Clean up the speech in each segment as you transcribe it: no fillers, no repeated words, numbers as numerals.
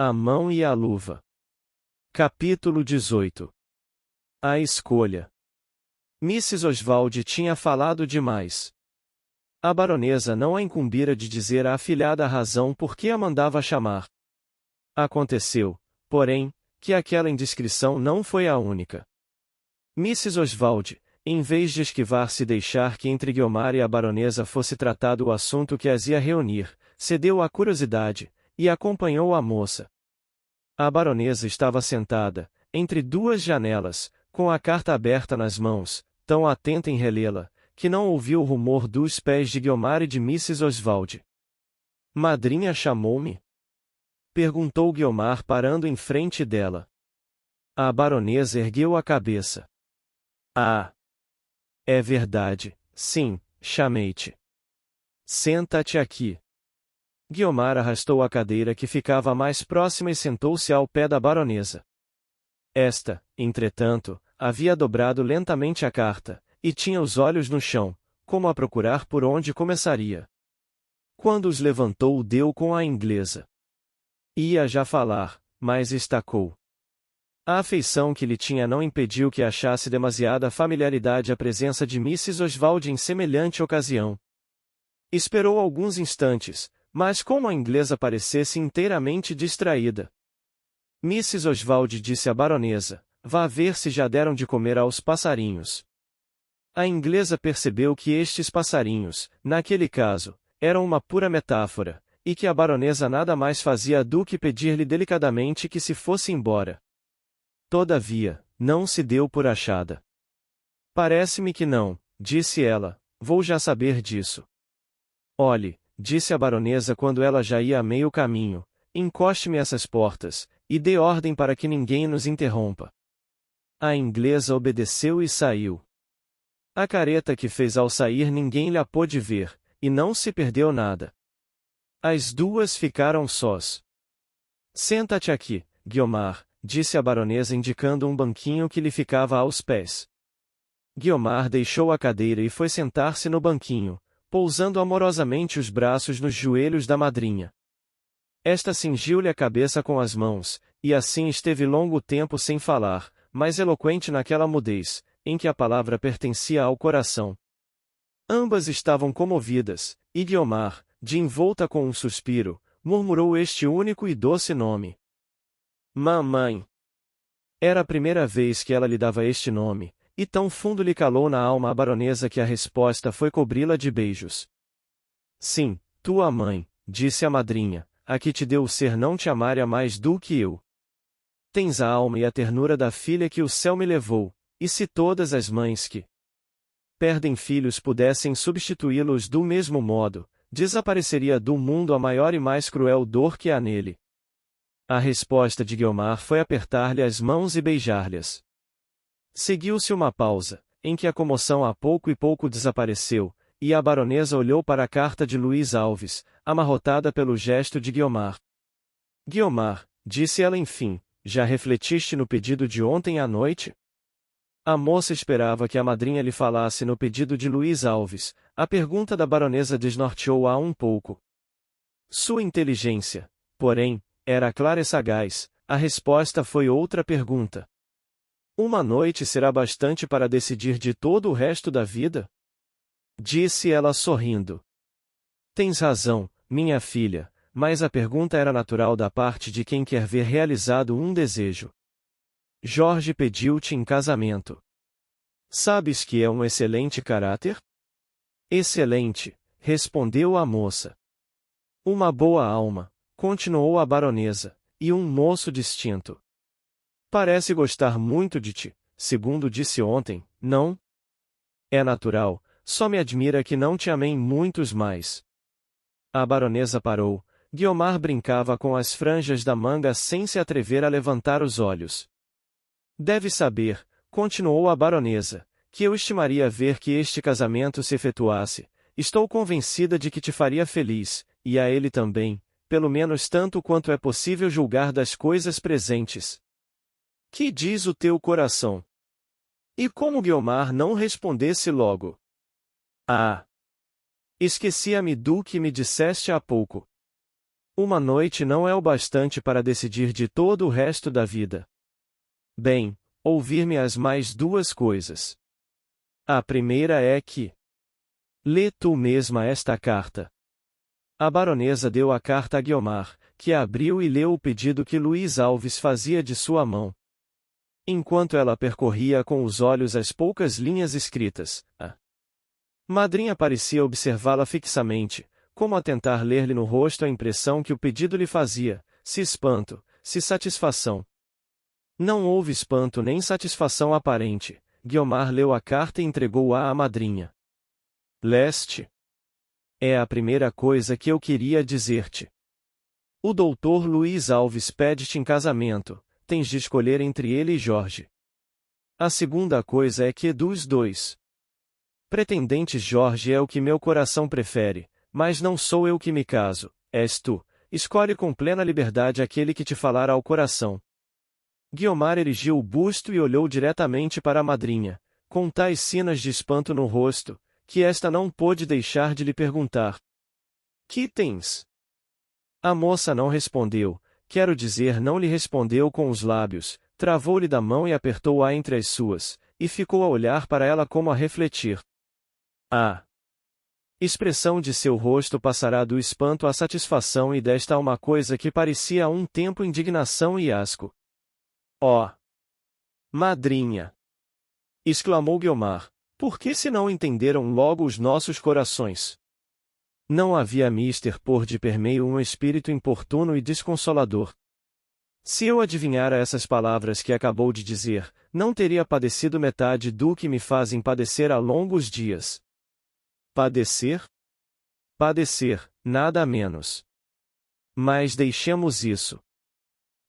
A mão e a luva. Capítulo 18. A escolha. Mrs. Oswald tinha falado demais. A baronesa não a incumbira de dizer à afilhada a razão por que a mandava chamar. Aconteceu, porém, que aquela indiscrição não foi a única. Mrs. Oswald, em vez de esquivar-se e deixar que entre Guiomar e a baronesa fosse tratado o assunto que as ia reunir, cedeu à curiosidade, e acompanhou a moça. A baronesa estava sentada, entre duas janelas, com a carta aberta nas mãos, tão atenta em relê-la, que não ouviu o rumor dos pés de Guiomar e de Mrs. Oswald. "Madrinha chamou-me?" perguntou Guiomar parando em frente dela. A baronesa ergueu a cabeça. "Ah! É verdade, sim, chamei-te. Senta-te aqui." Guiomar arrastou a cadeira que ficava mais próxima e sentou-se ao pé da baronesa. Esta, entretanto, havia dobrado lentamente a carta, e tinha os olhos no chão, como a procurar por onde começaria. Quando os levantou, deu com a inglesa. Ia já falar, mas estacou. A afeição que lhe tinha não impediu que achasse demasiada familiaridade a presença de Mrs. Oswald em semelhante ocasião. Esperou alguns instantes, mas como a inglesa parecesse inteiramente distraída. Mrs. Oswald disse à baronesa: "Vá ver se já deram de comer aos passarinhos." A inglesa percebeu que estes passarinhos, naquele caso, eram uma pura metáfora, e que a baronesa nada mais fazia do que pedir-lhe delicadamente que se fosse embora. Todavia, não se deu por achada. "Parece-me que não", disse ela, "vou já saber disso." "Olhe", disse a baronesa quando ela já ia a meio caminho, "encoste-me essas portas, e dê ordem para que ninguém nos interrompa." A inglesa obedeceu e saiu. A careta que fez ao sair ninguém lhe pôde ver, e não se perdeu nada. As duas ficaram sós. "Senta-te aqui, Guiomar", disse a baronesa indicando um banquinho que lhe ficava aos pés. Guiomar deixou a cadeira e foi sentar-se no banquinho, pousando amorosamente os braços nos joelhos da madrinha. Esta cingiu-lhe a cabeça com as mãos, e assim esteve longo tempo sem falar, mas eloquente naquela mudez, em que a palavra pertencia ao coração. Ambas estavam comovidas, e Guiomar, de envolta com um suspiro, murmurou este único e doce nome: "Mamãe." Era a primeira vez que ela lhe dava este nome, e tão fundo lhe calou na alma a baronesa que a resposta foi cobri-la de beijos. "Sim, tua mãe", disse a madrinha, "a que te deu o ser não te amara mais do que eu. Tens a alma e a ternura da filha que o céu me levou, e se todas as mães que perdem filhos pudessem substituí-los do mesmo modo, desapareceria do mundo a maior e mais cruel dor que há nele." A resposta de Guiomar foi apertar-lhe as mãos e beijar-lhes. Seguiu-se uma pausa, em que a comoção a pouco e pouco desapareceu, e a baronesa olhou para a carta de Luís Alves, amarrotada pelo gesto de Guiomar. "Guiomar", disse ela enfim, "já refletiste no pedido de ontem à noite?" A moça esperava que a madrinha lhe falasse no pedido de Luís Alves. A pergunta da baronesa desnorteou-a um pouco. Sua inteligência, porém, era clara e sagaz. A resposta foi outra pergunta. "Uma noite será bastante para decidir de todo o resto da vida?" disse ela sorrindo. "Tens razão, minha filha, mas a pergunta era natural da parte de quem quer ver realizado um desejo. Jorge pediu-te em casamento. Sabes que é um excelente caráter?" "Excelente", respondeu a moça. "Uma boa alma", continuou a baronesa, "e um moço distinto. Parece gostar muito de ti, segundo disse ontem, não?" "É natural, só me admira que não te amem muitos mais." A baronesa parou. Guiomar brincava com as franjas da manga sem se atrever a levantar os olhos. "Deve saber", continuou a baronesa, "que eu estimaria ver que este casamento se efetuasse. Estou convencida de que te faria feliz, e a ele também, pelo menos tanto quanto é possível julgar das coisas presentes. Que diz o teu coração?" E como Guiomar não respondesse logo: "Ah! Esquecia-me do que me disseste há pouco." Uma noite não é o bastante para decidir de todo o resto da vida. Bem, ouvir-me as mais duas coisas. A primeira é que... Lê tu mesma esta carta. A baronesa deu a carta a Guiomar, que a abriu e leu o pedido que Luís Alves fazia de sua mão. Enquanto ela percorria com os olhos as poucas linhas escritas, a madrinha parecia observá-la fixamente, como a tentar ler-lhe no rosto a impressão que o pedido lhe fazia, se espanto, se satisfação. Não houve espanto nem satisfação aparente. Guiomar leu a carta e entregou-a à madrinha. Leste? É a primeira coisa que eu queria dizer-te. O doutor Luís Alves pede-te em casamento, tens de escolher entre ele e Jorge. A segunda coisa é que dos dois pretendentes Jorge é o que meu coração prefere, mas não sou eu que me caso, és tu, escolhe com plena liberdade aquele que te falar ao coração. Guiomar erigiu o busto e olhou diretamente para a madrinha, com tais sinas de espanto no rosto, que esta não pôde deixar de lhe perguntar. Que tens? A moça não respondeu, quero dizer não lhe respondeu com os lábios, travou-lhe da mão e apertou-a entre as suas, e ficou a olhar para ela como a refletir. A expressão de seu rosto passará do espanto à satisfação e desta a uma coisa que parecia a um tempo indignação e asco. Oh! Madrinha! Exclamou Guiomar, por que se não entenderam logo os nossos corações? Não havia mister por de permeio um espírito importuno e desconsolador. Se eu adivinhara essas palavras que acabou de dizer, não teria padecido metade do que me fazem padecer há longos dias. Padecer? Padecer, nada menos. Mas deixemos isso.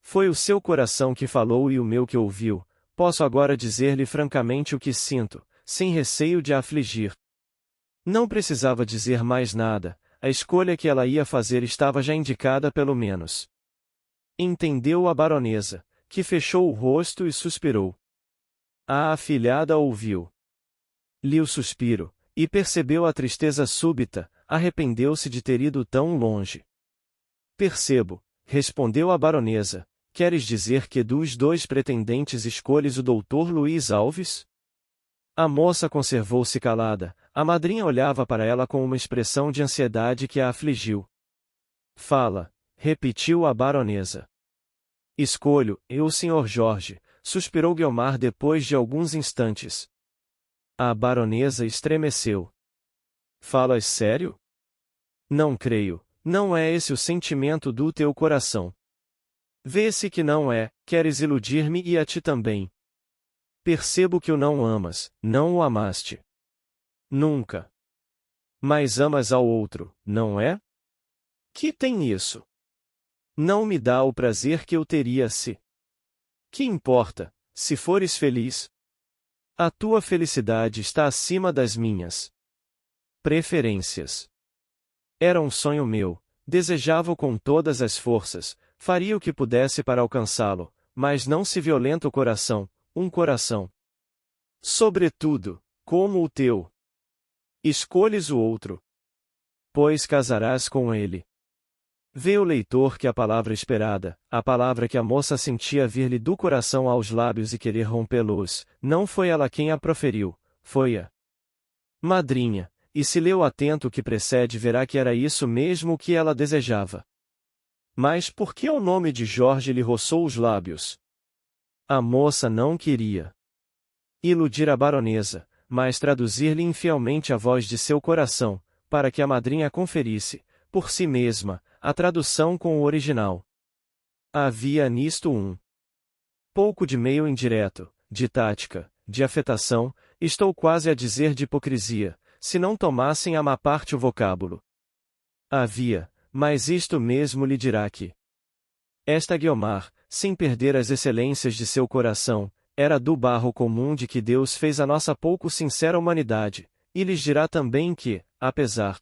Foi o seu coração que falou e o meu que ouviu, posso agora dizer-lhe francamente o que sinto, sem receio de a afligir. Não precisava dizer mais nada, a escolha que ela ia fazer estava já indicada pelo menos. Entendeu a baronesa, que fechou o rosto e suspirou. A afilhada ouviu. Li o suspiro, e percebeu a tristeza súbita, arrependeu-se de ter ido tão longe. Percebo, respondeu a baronesa, queres dizer que dos dois pretendentes escolhes o doutor Luís Alves? A moça conservou-se calada, a madrinha olhava para ela com uma expressão de ansiedade que a afligiu. Fala, repetiu a baronesa. Escolho, eu Sr. Jorge, suspirou Guiomar depois de alguns instantes. A baronesa estremeceu. Falas sério? Não creio, não é esse o sentimento do teu coração. Vê-se que não é, queres iludir-me e a ti também. Percebo que o não amas, não o amaste. Nunca. Mas amas ao outro, não é? Que tem isso? Não me dá o prazer que eu teria se... Que importa, se fores feliz? A tua felicidade está acima das minhas preferências. Era um sonho meu, desejava-o com todas as forças, faria o que pudesse para alcançá-lo, mas não se violenta o coração, um coração. Sobretudo, como o teu. Escolhes o outro. Pois casarás com ele. Vê o leitor que a palavra esperada, a palavra que a moça sentia vir-lhe do coração aos lábios e querer rompê-los, não foi ela quem a proferiu, foi a madrinha, e se leu atento o que precede verá que era isso mesmo que ela desejava. Mas por que o nome de Jorge lhe roçou os lábios? A moça não queria iludir a baronesa, mas traduzir-lhe infielmente a voz de seu coração, para que a madrinha conferisse, por si mesma, a tradução com o original. Havia nisto um pouco de meio indireto, de tática, de afetação, estou quase a dizer de hipocrisia, se não tomassem à má parte o vocábulo. Havia, mas isto mesmo lhe dirá que esta Guiomar, sem perder as excelências de seu coração, era do barro comum de que Deus fez a nossa pouco sincera humanidade, e lhes dirá também que, apesar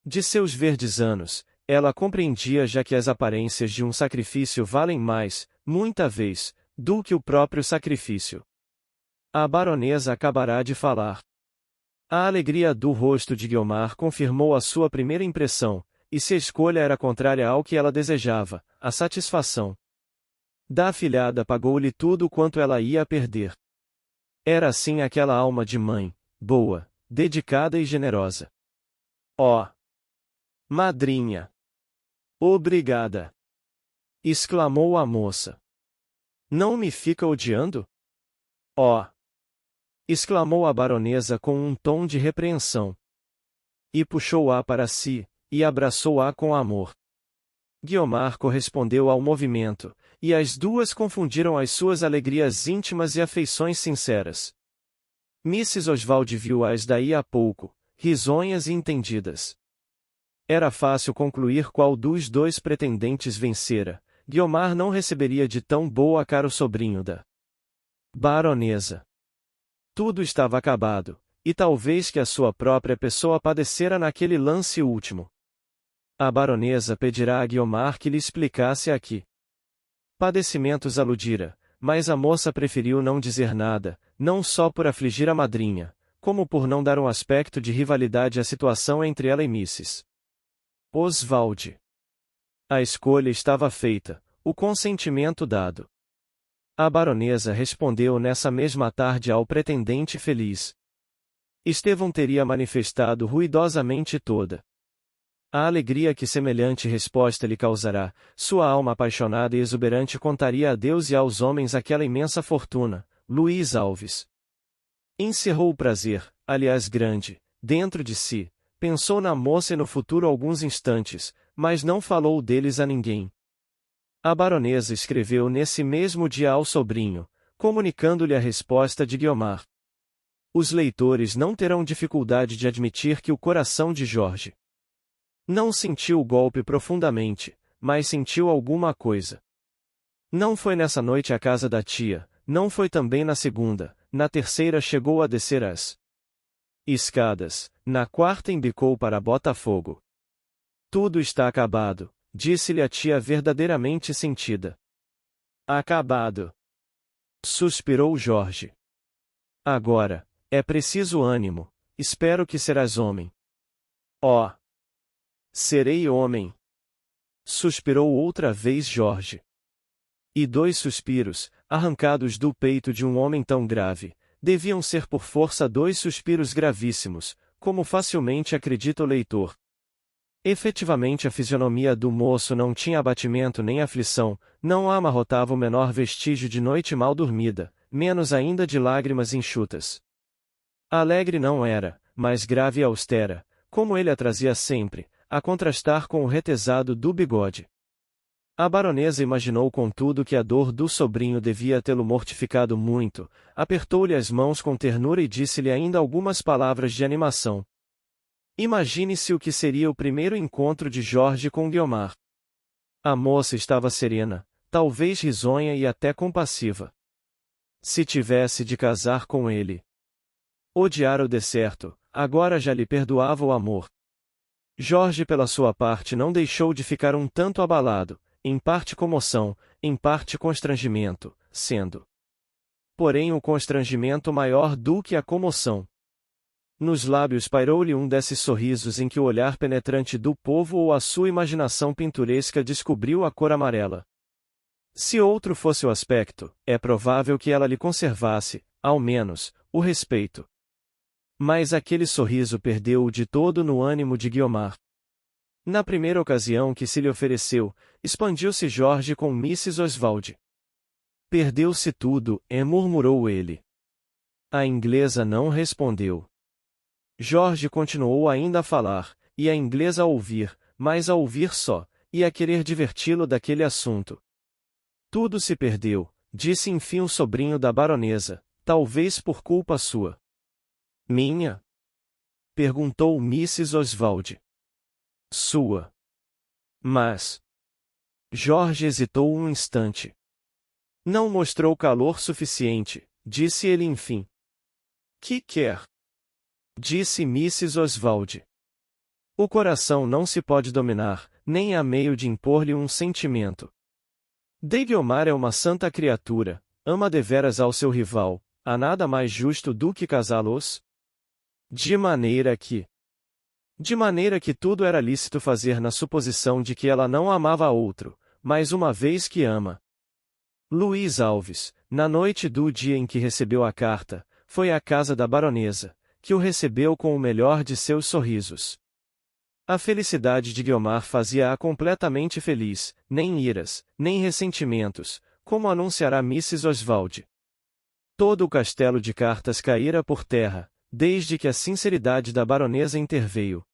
de seus verdes anos, ela compreendia já que as aparências de um sacrifício valem mais, muita vez, do que o próprio sacrifício. A baronesa acabará de falar. A alegria do rosto de Guiomar confirmou a sua primeira impressão, E se a escolha era contrária ao que ela desejava, a satisfação da afilhada pagou-lhe tudo quanto ela ia perder. Era assim aquela alma de mãe, boa, dedicada e generosa. Oh! Madrinha! Obrigada! Exclamou a moça. Não me fica odiando? Oh! Exclamou a baronesa com um tom de repreensão. E puxou-a para si, e abraçou-a com amor. Guiomar correspondeu ao movimento, e as duas confundiram as suas alegrias íntimas e afeições sinceras. Mrs. Oswald viu-as daí a pouco, risonhas e entendidas. Era fácil concluir qual dos dois pretendentes vencera. Guiomar não receberia de tão boa cara o sobrinho da baronesa. Tudo estava acabado, e talvez que a sua própria pessoa padecera naquele lance último. A baronesa pedirá a Guiomar que lhe explicasse a que padecimentos aludira, mas a moça preferiu não dizer nada, não só por afligir a madrinha, como por não dar um aspecto de rivalidade à situação entre ela e Mrs. Oswald. A escolha estava feita, o consentimento dado. A baronesa respondeu nessa mesma tarde ao pretendente feliz. Estevão teria manifestado ruidosamente toda a alegria que semelhante resposta lhe causará. Sua alma apaixonada e exuberante contaria a Deus e aos homens aquela imensa fortuna. Luís Alves encerrou o prazer, aliás grande, dentro de si, pensou na moça e no futuro alguns instantes, mas não falou deles a ninguém. A baronesa escreveu nesse mesmo dia ao sobrinho, comunicando-lhe a resposta de Guiomar. Os leitores não terão dificuldade de admitir que o coração de Jorge não sentiu o golpe profundamente, mas sentiu alguma coisa. Não foi nessa noite à casa da tia, não foi também na segunda, na terceira chegou a descer as escadas, na quarta embicou para Botafogo. Tudo está acabado, disse-lhe a tia verdadeiramente sentida. Acabado! Suspirou Jorge. Agora, é preciso ânimo, espero que serás homem. Oh! Serei homem! Suspirou outra vez Jorge. E dois suspiros, arrancados do peito de um homem tão grave, deviam ser por força dois suspiros gravíssimos, como facilmente acredita o leitor. Efetivamente a fisionomia do moço não tinha abatimento nem aflição, não a amarrotava o menor vestígio de noite mal dormida, menos ainda de lágrimas enxutas. Alegre não era, mas grave e austera, como ele a trazia sempre, a contrastar com o retesado do bigode. A baronesa imaginou contudo que a dor do sobrinho devia tê-lo mortificado muito, apertou-lhe as mãos com ternura e disse-lhe ainda algumas palavras de animação. Imagine-se o que seria o primeiro encontro de Jorge com Guiomar. A moça estava serena, talvez risonha e até compassiva. Se tivesse de casar com ele. Odiara o decerto, agora já lhe perdoava o amor. Jorge pela sua parte não deixou de ficar um tanto abalado, em parte comoção, em parte constrangimento, sendo, porém o constrangimento maior do que a comoção. Nos lábios pairou-lhe um desses sorrisos em que o olhar penetrante do povo ou a sua imaginação pinturesca descobriu a cor amarela. Se outro fosse o aspecto, é provável que ela lhe conservasse, ao menos, o respeito. Mas aquele sorriso perdeu-o de todo no ânimo de Guiomar. Na primeira ocasião que se lhe ofereceu, expandiu-se Jorge com Mrs. Oswald. Perdeu-se tudo, murmurou ele. A inglesa não respondeu. Jorge continuou ainda a falar, e a inglesa a ouvir, mas a ouvir só, e a querer diverti-lo daquele assunto. Tudo se perdeu, disse enfim o sobrinho da baronesa, talvez por culpa sua. Minha? Perguntou Mrs. Oswald. Sua. Mas. Jorge hesitou um instante. Não mostrou calor suficiente, disse ele enfim. Que quer? Disse Mrs. Oswald. O coração não se pode dominar, nem há meio de impor-lhe um sentimento. Guiomar é uma santa criatura, ama deveras ao seu rival, há nada mais justo do que casá-los? De maneira que De maneira que tudo era lícito fazer na suposição de que ela não amava a outro, mas uma vez que ama. Luiz Alves, na noite do dia em que recebeu a carta, foi à casa da baronesa, que o recebeu com o melhor de seus sorrisos. A felicidade de Guiomar fazia-a completamente feliz, nem iras, nem ressentimentos, como anunciará Mrs. Oswald. Todo o castelo de cartas caíra por terra, desde que a sinceridade da baronesa interveio,